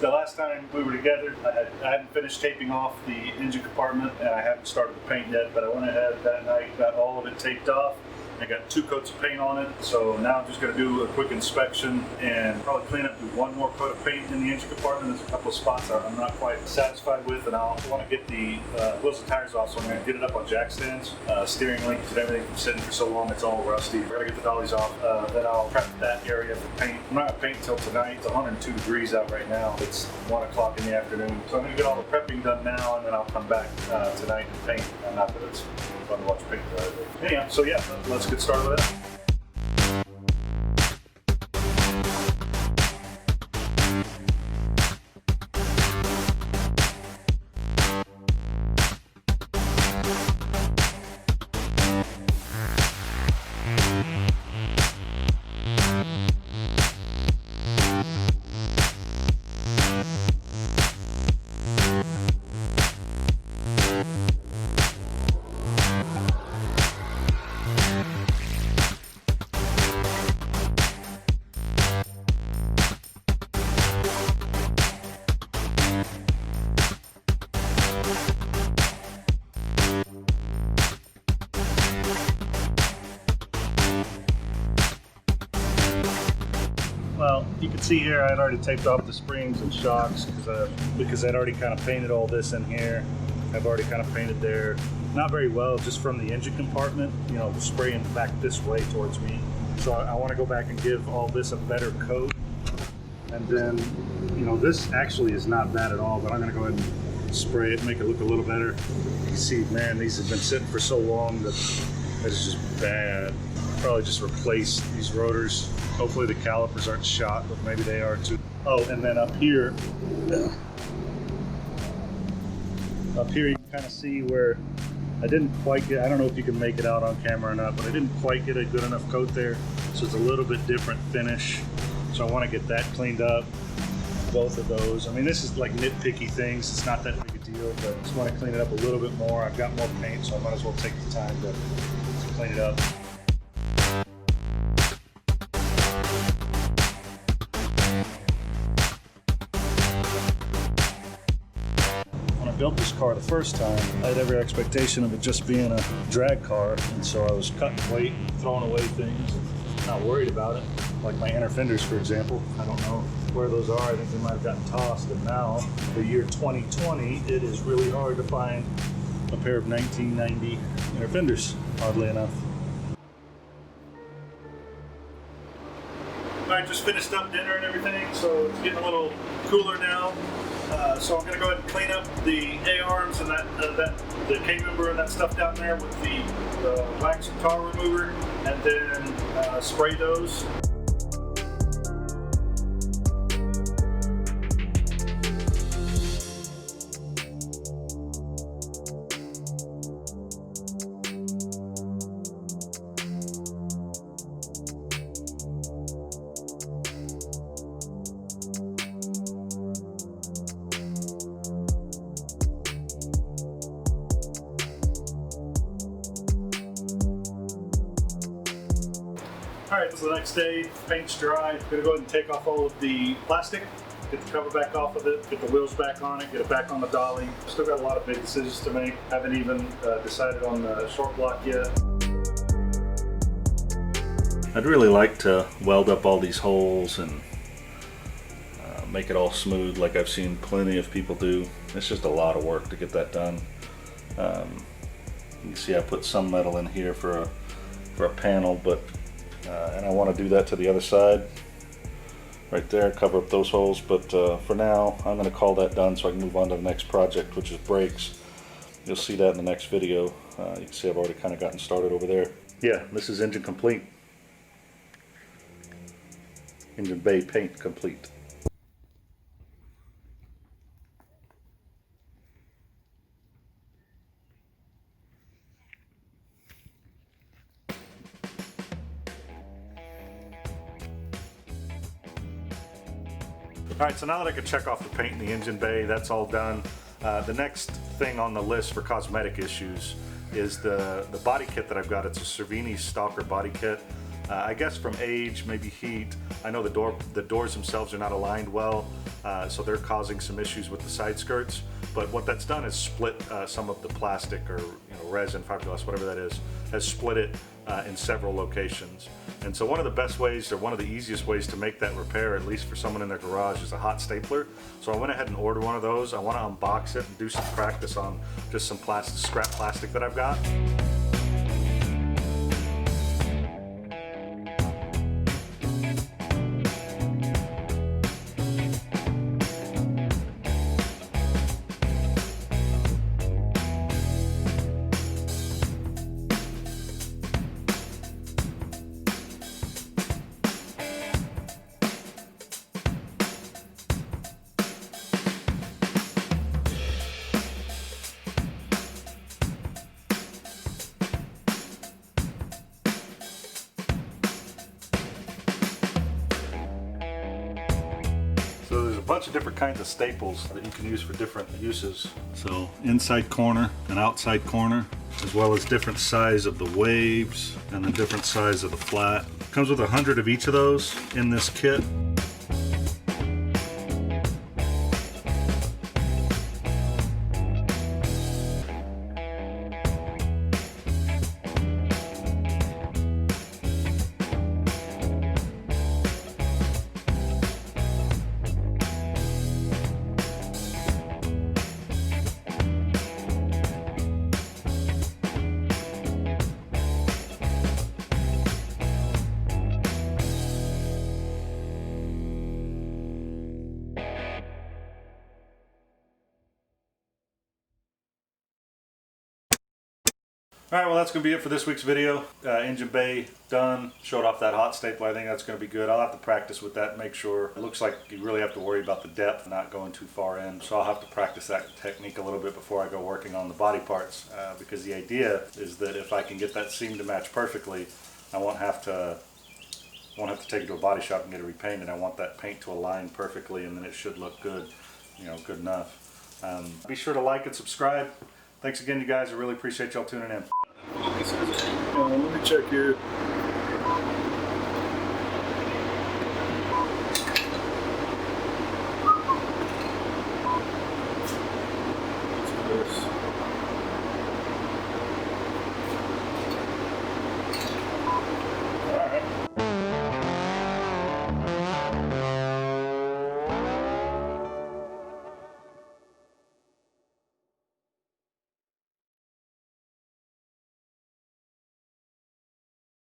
The last time we were together, I hadn't finished taping off the engine compartment and I hadn't started the paint yet, but I went ahead that night, got all of it taped off. I got 2 coats of paint on it, so now I'm just going to do a quick inspection and probably clean up, do 1 more coat of paint in the engine compartment. There's a couple of spots I'm not quite satisfied with, and I'll want to get the wheels and tires off, so I'm going to get it up on jack stands. Steering links and everything from sitting for so long, it's all rusty. We're going to get the dollies off, then I'll prep that area for paint. I'm not going to paint until tonight. It's 102 degrees out right now. It's 1 o'clock in the afternoon, so I'm going to get all the prepping done now, and then I'll come back tonight and paint. Not that it's fun to watch paint dry, but anyhow, so yeah, let's get started with it. Well, you can see here I'd already taped off the springs and shocks because I'd already kind of painted all this in here. I've already kind of painted there. Not very well, just from the engine compartment, you know, spraying back this way towards me. So I want to go back and give all this a better coat. And then, you know, this actually is not bad at all, but I'm going to go ahead and spray it, make it look a little better. You can see, man, these have been sitting for so long that it's just bad. Probably just replace these rotors. Hopefully the calipers aren't shot, but maybe they are too. Oh, and then up here you can kind of see where I didn't quite get, I don't know if you can make it out on camera or not, but I didn't quite get a good enough coat there. So it's a little bit different finish. So I want to get that cleaned up, both of those. I mean, this is like nitpicky things. It's not that big a deal, but I just want to clean it up a little bit more. I've got more paint, so I might as well take the time to clean it up. Built this car the first time, I had every expectation of it just being a drag car, and so I was cutting weight, throwing away things, not worried about it. Like my inner fenders, for example, I don't know where those are. I think they might have gotten tossed, and now, the year 2020, it is really hard to find a pair of 1990 inner fenders, oddly enough. I just finished up dinner and everything, so it's getting a little cooler now. So I'm going to go ahead and clean up the A-arms and the K-member and that stuff down there with the wax and tar remover, and then spray those. Alright, so the next day, paint's dry. I'm going to go ahead and take off all of the plastic, get the cover back off of it, get the wheels back on it, get it back on the dolly. Still got a lot of big decisions to make. Haven't even decided on the short block yet. I'd really like to weld up all these holes and make it all smooth like I've seen plenty of people do. It's just a lot of work to get that done. You can see I put some metal in here for a panel, but and I want to do that to the other side right there, cover up those holes, but for now I'm going to call that done so I can move on to the next project, which is brakes. You'll see that in the next video. You can see I've already kind of gotten started over there. Yeah, this is engine complete. Engine bay paint complete. Alright, so now that I can check off the paint in the engine bay, that's all done. The next thing on the list for cosmetic issues is the body kit that I've got. It's a Cervini Stalker body kit. I guess from age, maybe heat. I know the doors themselves are not aligned well, so they're causing some issues with the side skirts. But what that's done is split some of the plastic, or resin, fiberglass, whatever that is, has split it in several locations. And so one of the best ways, or one of the easiest ways to make that repair, at least for someone in their garage, is a hot stapler. So I went ahead and ordered one of those. I want to unbox it and do some practice on just some scrap plastic that I've got. So there's a bunch of different kinds of staples that you can use for different uses. So inside corner and outside corner, as well as different size of the waves and the different size of the flat. Comes with 100 of each of those in this kit. Alright, well that's going to be it for this week's video. Engine bay done, showed off that hot staple. I think that's going to be good. I'll have to practice with that and make sure. It looks like you really have to worry about the depth, not going too far in. So I'll have to practice that technique a little bit before I go working on the body parts. Because the idea is that if I can get that seam to match perfectly, I won't have to take it to a body shop and get it repainted. I want that paint to align perfectly, and then it should look good, good enough. Be sure to like and subscribe. Thanks again, you guys. I really appreciate y'all tuning in. Let me check here.